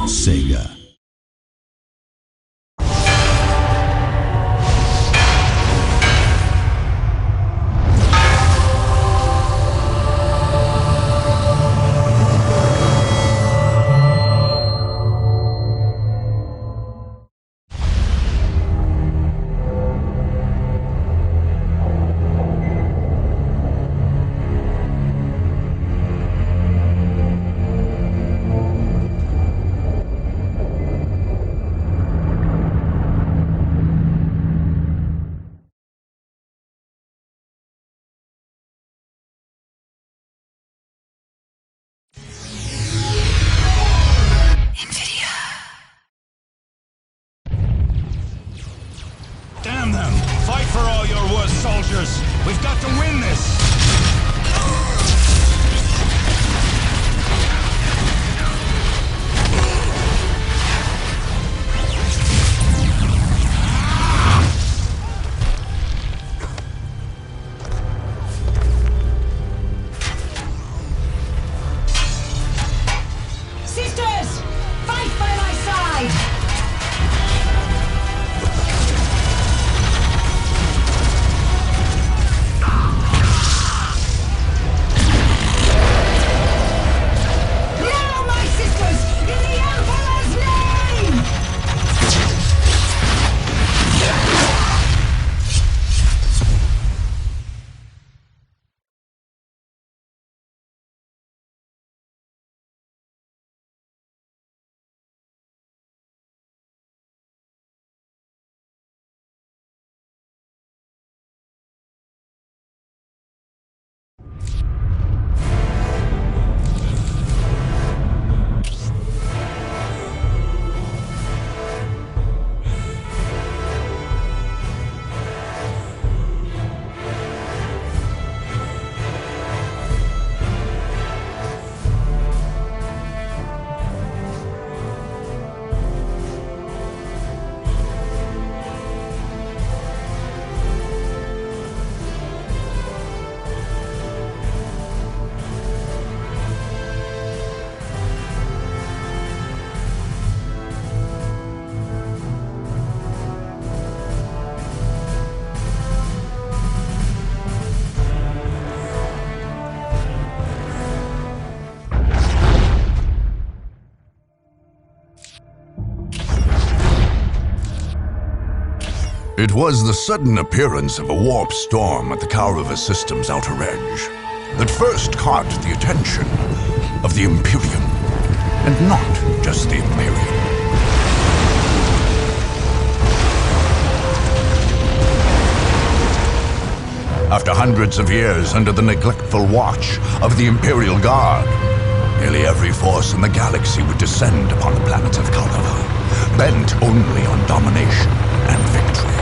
Sega. Damn them! Fight for all your worst soldiers! We've got to win this! Sisters! Fight by my side! It was the sudden appearance of a warp storm at the Kaurava system's outer edge that first caught the attention of the Imperium, and not just the Imperium. After hundreds of years under the neglectful watch of the Imperial Guard, nearly every force in the galaxy would descend upon the planet of Kaurava, bent only on domination and victory.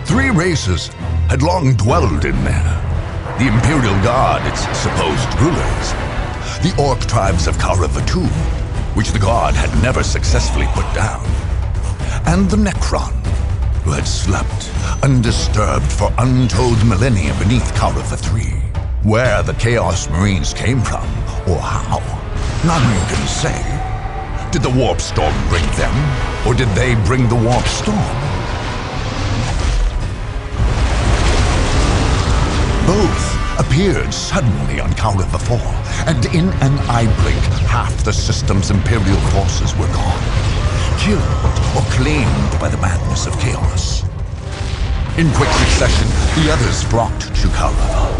Three races had long dwelled in there. The Imperial Guard, its supposed rulers, the Orc tribes of Kaurava II, which the Guard had never successfully put down, and the Necron, who had slept undisturbed for untold millennia beneath Kaurava III. Where the Chaos Marines came from, or how, none can say. Did the Warp Storm bring them, or did they bring the Warp Storm? Both appeared suddenly on Kaurava IV, and in an eye blink, half the system's Imperial forces were gone, killed or claimed by the madness of chaos. In quick succession, the others flocked to Kaurava.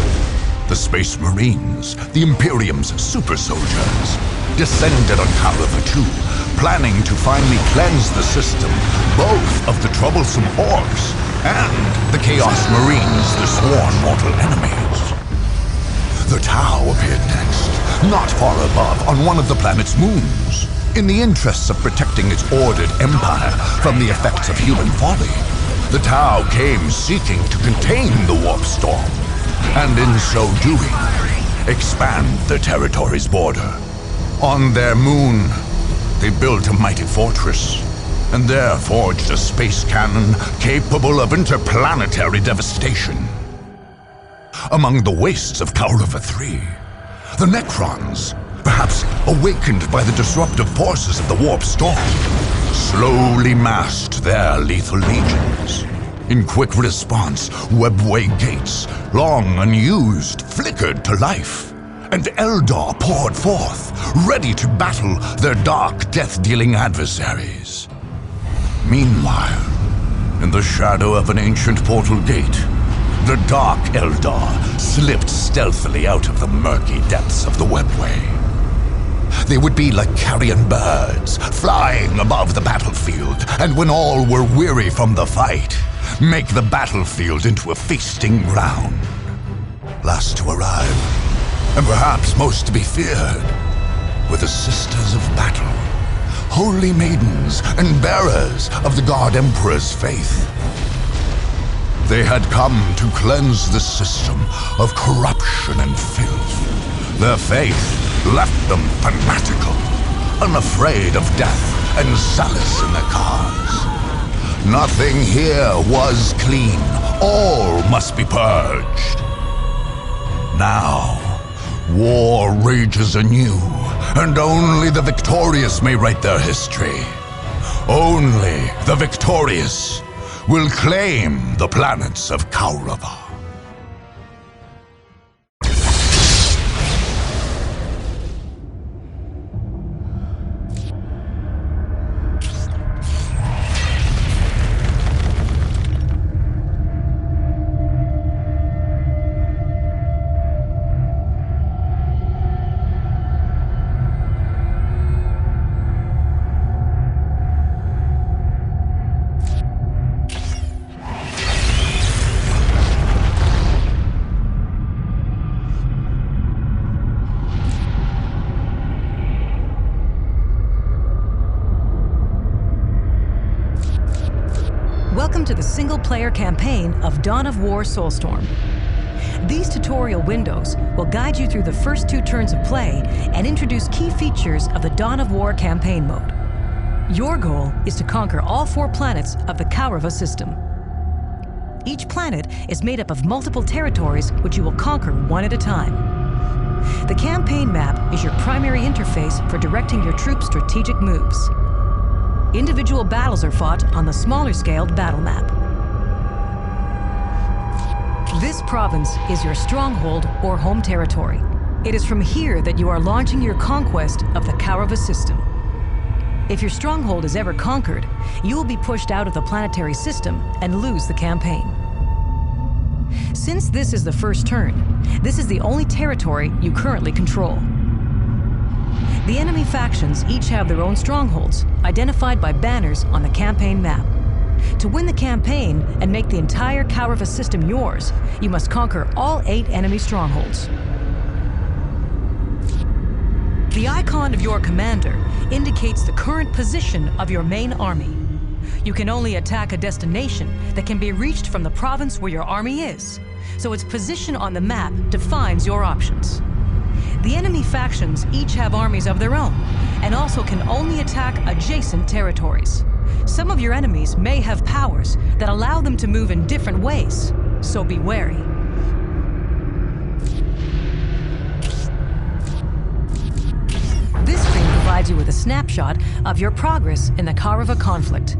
The Space Marines, the Imperium's super soldiers, descended on Kaurava II, planning to finally cleanse the system, both of the troublesome Orcs and the Chaos Marines, the sworn mortal enemies. The Tau appeared next, not far above, on one of the planet's moons. In the interests of protecting its ordered empire from the effects of human folly, the Tau came seeking to contain the Warp Storm, and in so doing, expand the territory's border. On their moon, they built a mighty fortress, and there forged a space cannon capable of interplanetary devastation. Among the wastes of Kaurava III, the Necrons, perhaps awakened by the disruptive forces of the warp storm, slowly massed their lethal legions. In quick response, webway gates, long unused, flickered to life, and Eldar poured forth, ready to battle their dark, death-dealing adversaries. Meanwhile, in the shadow of an ancient portal gate, the dark Eldar slipped stealthily out of the murky depths of the webway. They would be like carrion birds, flying above the battlefield, and when all were weary from the fight, make the battlefield into a feasting ground. Last to arrive, and perhaps most to be feared, were the Sisters of Battle, holy maidens and bearers of the God Emperor's faith. They had come to cleanse the system of corruption and filth. Their faith left them fanatical, unafraid of death and solace in their cause. Nothing here was clean. All must be purged. Now, war rages anew, and only the victorious may write their history. Only the victorious will claim the planets of Kaurava. Welcome to the single-player campaign of Dawn of War Soulstorm. These tutorial windows will guide you through the first 2 turns of play and introduce key features of the Dawn of War campaign mode. Your goal is to conquer all 4 planets of the Kaurava system. Each planet is made up of multiple territories which you will conquer one at a time. The campaign map is your primary interface for directing your troops' strategic moves. Individual battles are fought on the smaller-scaled battle map. This province is your stronghold or home territory. It is from here that you are launching your conquest of the Kaurava system. If your stronghold is ever conquered, you will be pushed out of the planetary system and lose the campaign. Since this is the first turn, this is the only territory you currently control. The enemy factions each have their own strongholds, identified by banners on the campaign map. To win the campaign and make the entire Kaurava system yours, you must conquer all 8 enemy strongholds. The icon of your commander indicates the current position of your main army. You can only attack a destination that can be reached from the province where your army is, so its position on the map defines your options. The enemy factions each have armies of their own, and also can only attack adjacent territories. Some of your enemies may have powers that allow them to move in different ways, so be wary. This screen provides you with a snapshot of your progress in the Kaurava conflict.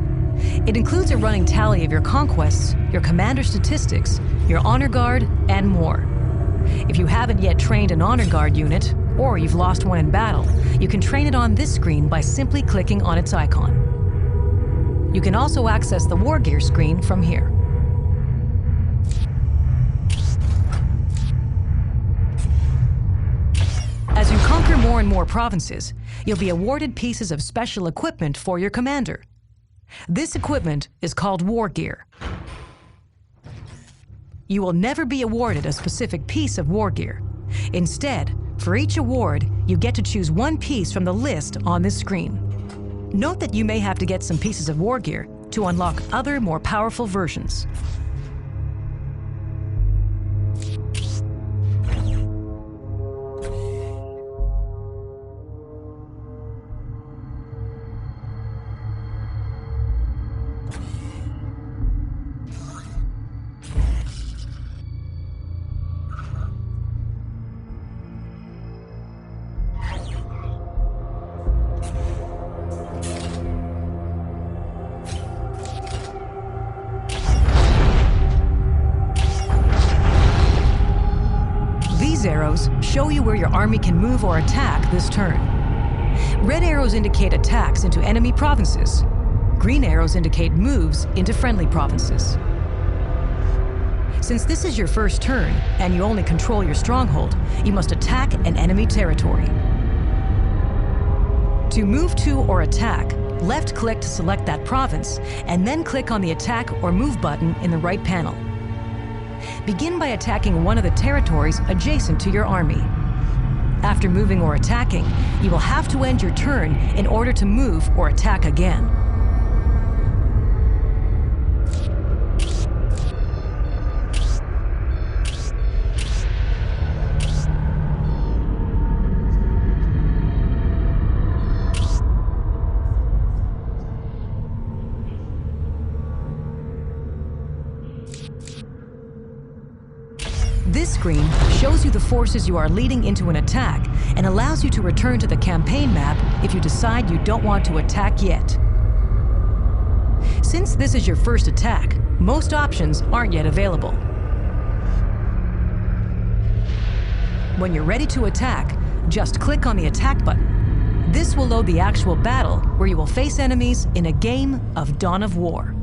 It includes a running tally of your conquests, your commander statistics, your honor guard, and more. If you haven't yet trained an honor guard unit, or you've lost one in battle, you can train it on this screen by simply clicking on its icon. You can also access the War Gear screen from here. As you conquer more and more provinces, you'll be awarded pieces of special equipment for your commander. This equipment is called War Gear. You will never be awarded a specific piece of war gear. Instead, for each award, you get to choose one piece from the list on this screen. Note that you may have to get some pieces of war gear to unlock other, more powerful versions. These arrows show you where your army can move or attack this turn. Red arrows indicate attacks into enemy provinces. Green arrows indicate moves into friendly provinces. Since this is your first turn, and you only control your stronghold, you must attack an enemy territory. To move to or attack, left-click to select that province, and then click on the Attack or Move button in the right panel. Begin by attacking one of the territories adjacent to your army. After moving or attacking, you will have to end your turn in order to move or attack again. This screen shows you the forces you are leading into an attack and allows you to return to the campaign map if you decide you don't want to attack yet. Since this is your first attack, most options aren't yet available. When you're ready to attack, just click on the Attack button. This will load the actual battle where you will face enemies in a game of Dawn of War.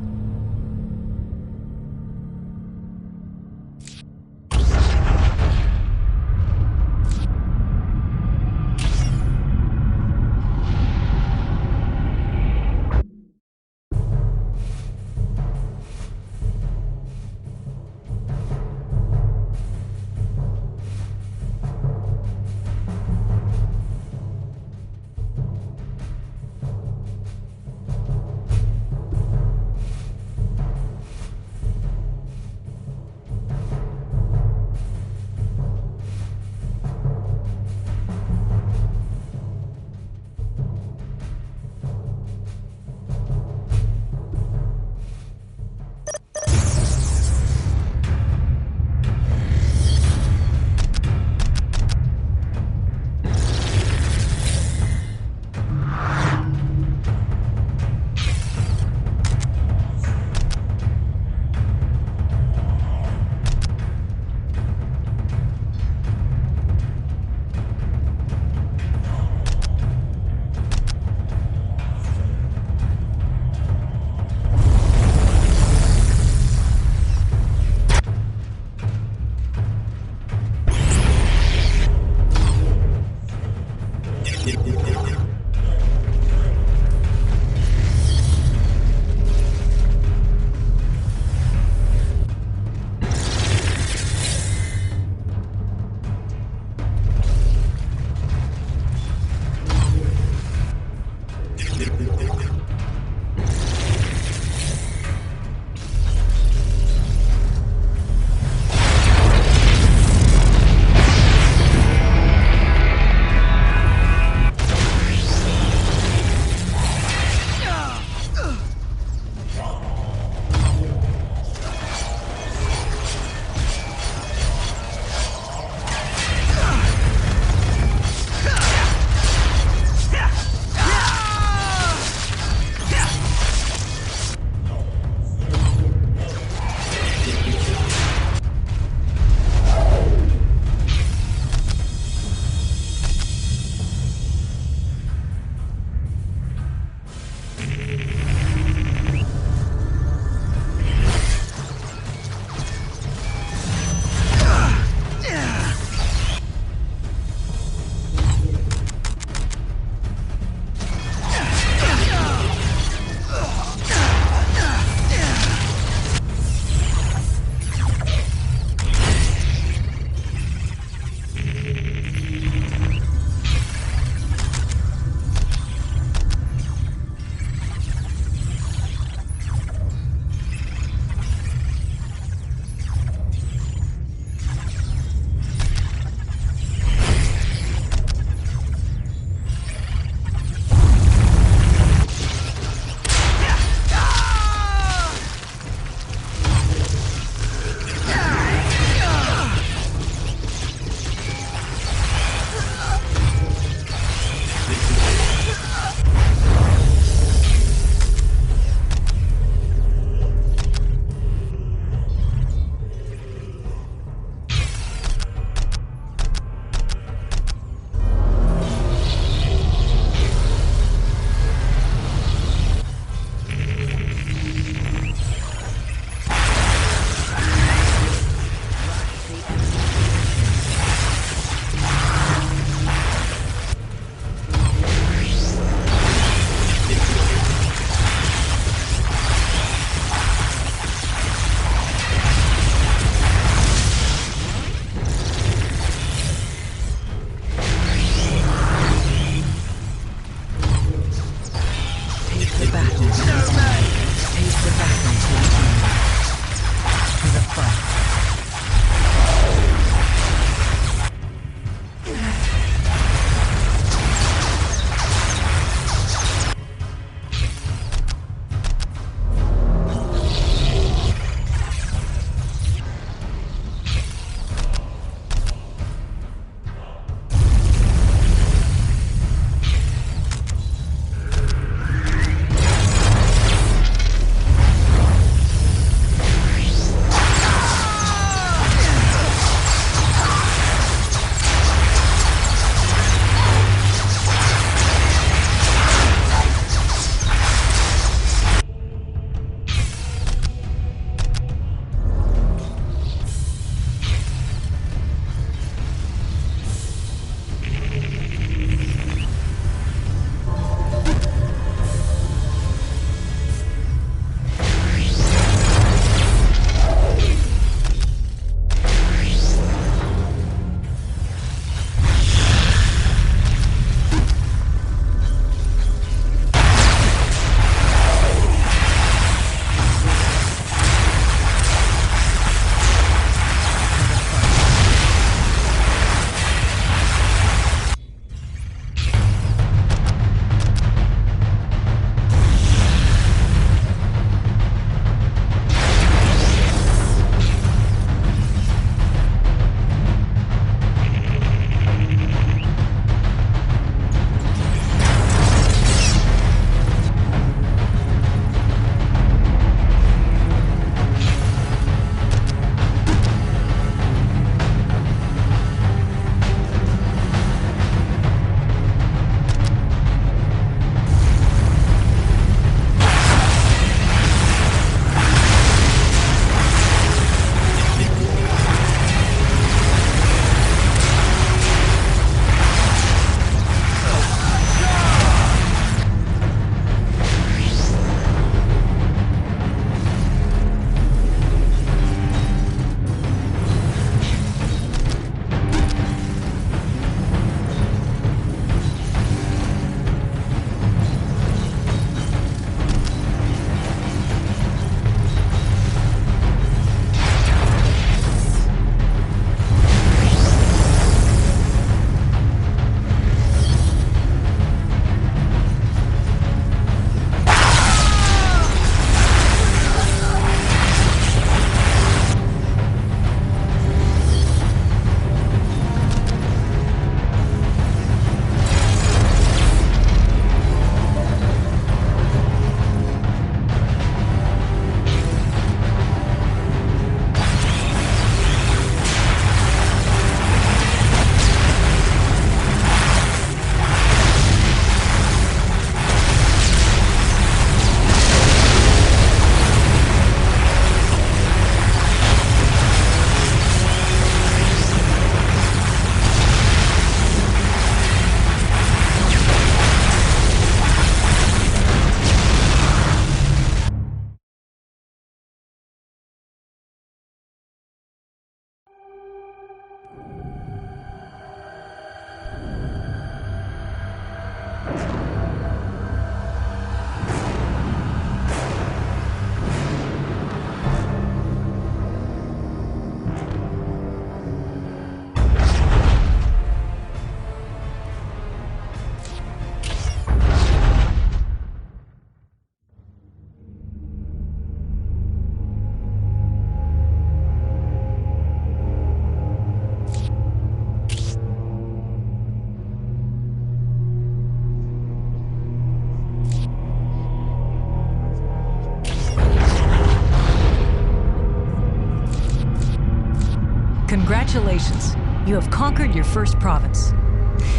Congratulations, you have conquered your first province.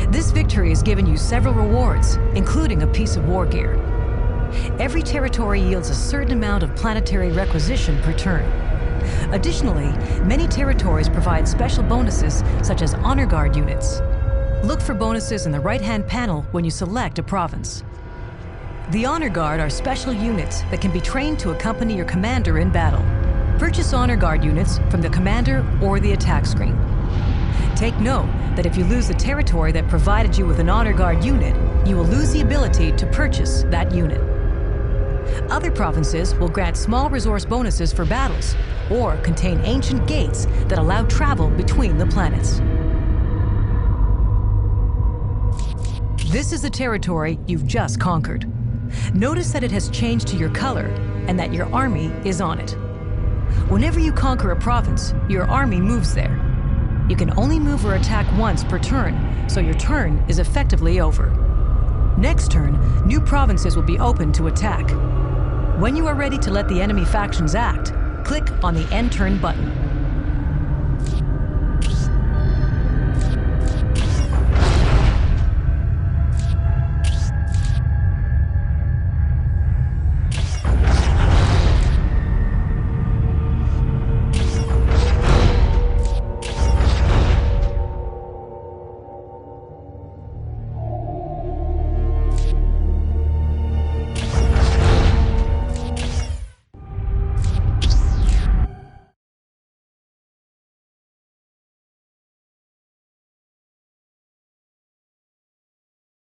This victory has given you several rewards, including a piece of war gear. Every territory yields a certain amount of planetary requisition per turn. Additionally, many territories provide special bonuses such as Honor Guard units. Look for bonuses in the right-hand panel when you select a province. The Honor Guard are special units that can be trained to accompany your commander in battle. Purchase Honor Guard units from the commander or the attack screen. Take note that if you lose the territory that provided you with an Honor Guard unit, you will lose the ability to purchase that unit. Other provinces will grant small resource bonuses for battles, or contain ancient gates that allow travel between the planets. This is the territory you've just conquered. Notice that it has changed to your color, and that your army is on it. Whenever you conquer a province, your army moves there. You can only move or attack once per turn, so your turn is effectively over. Next turn, new provinces will be open to attack. When you are ready to let the enemy factions act, click on the End Turn button.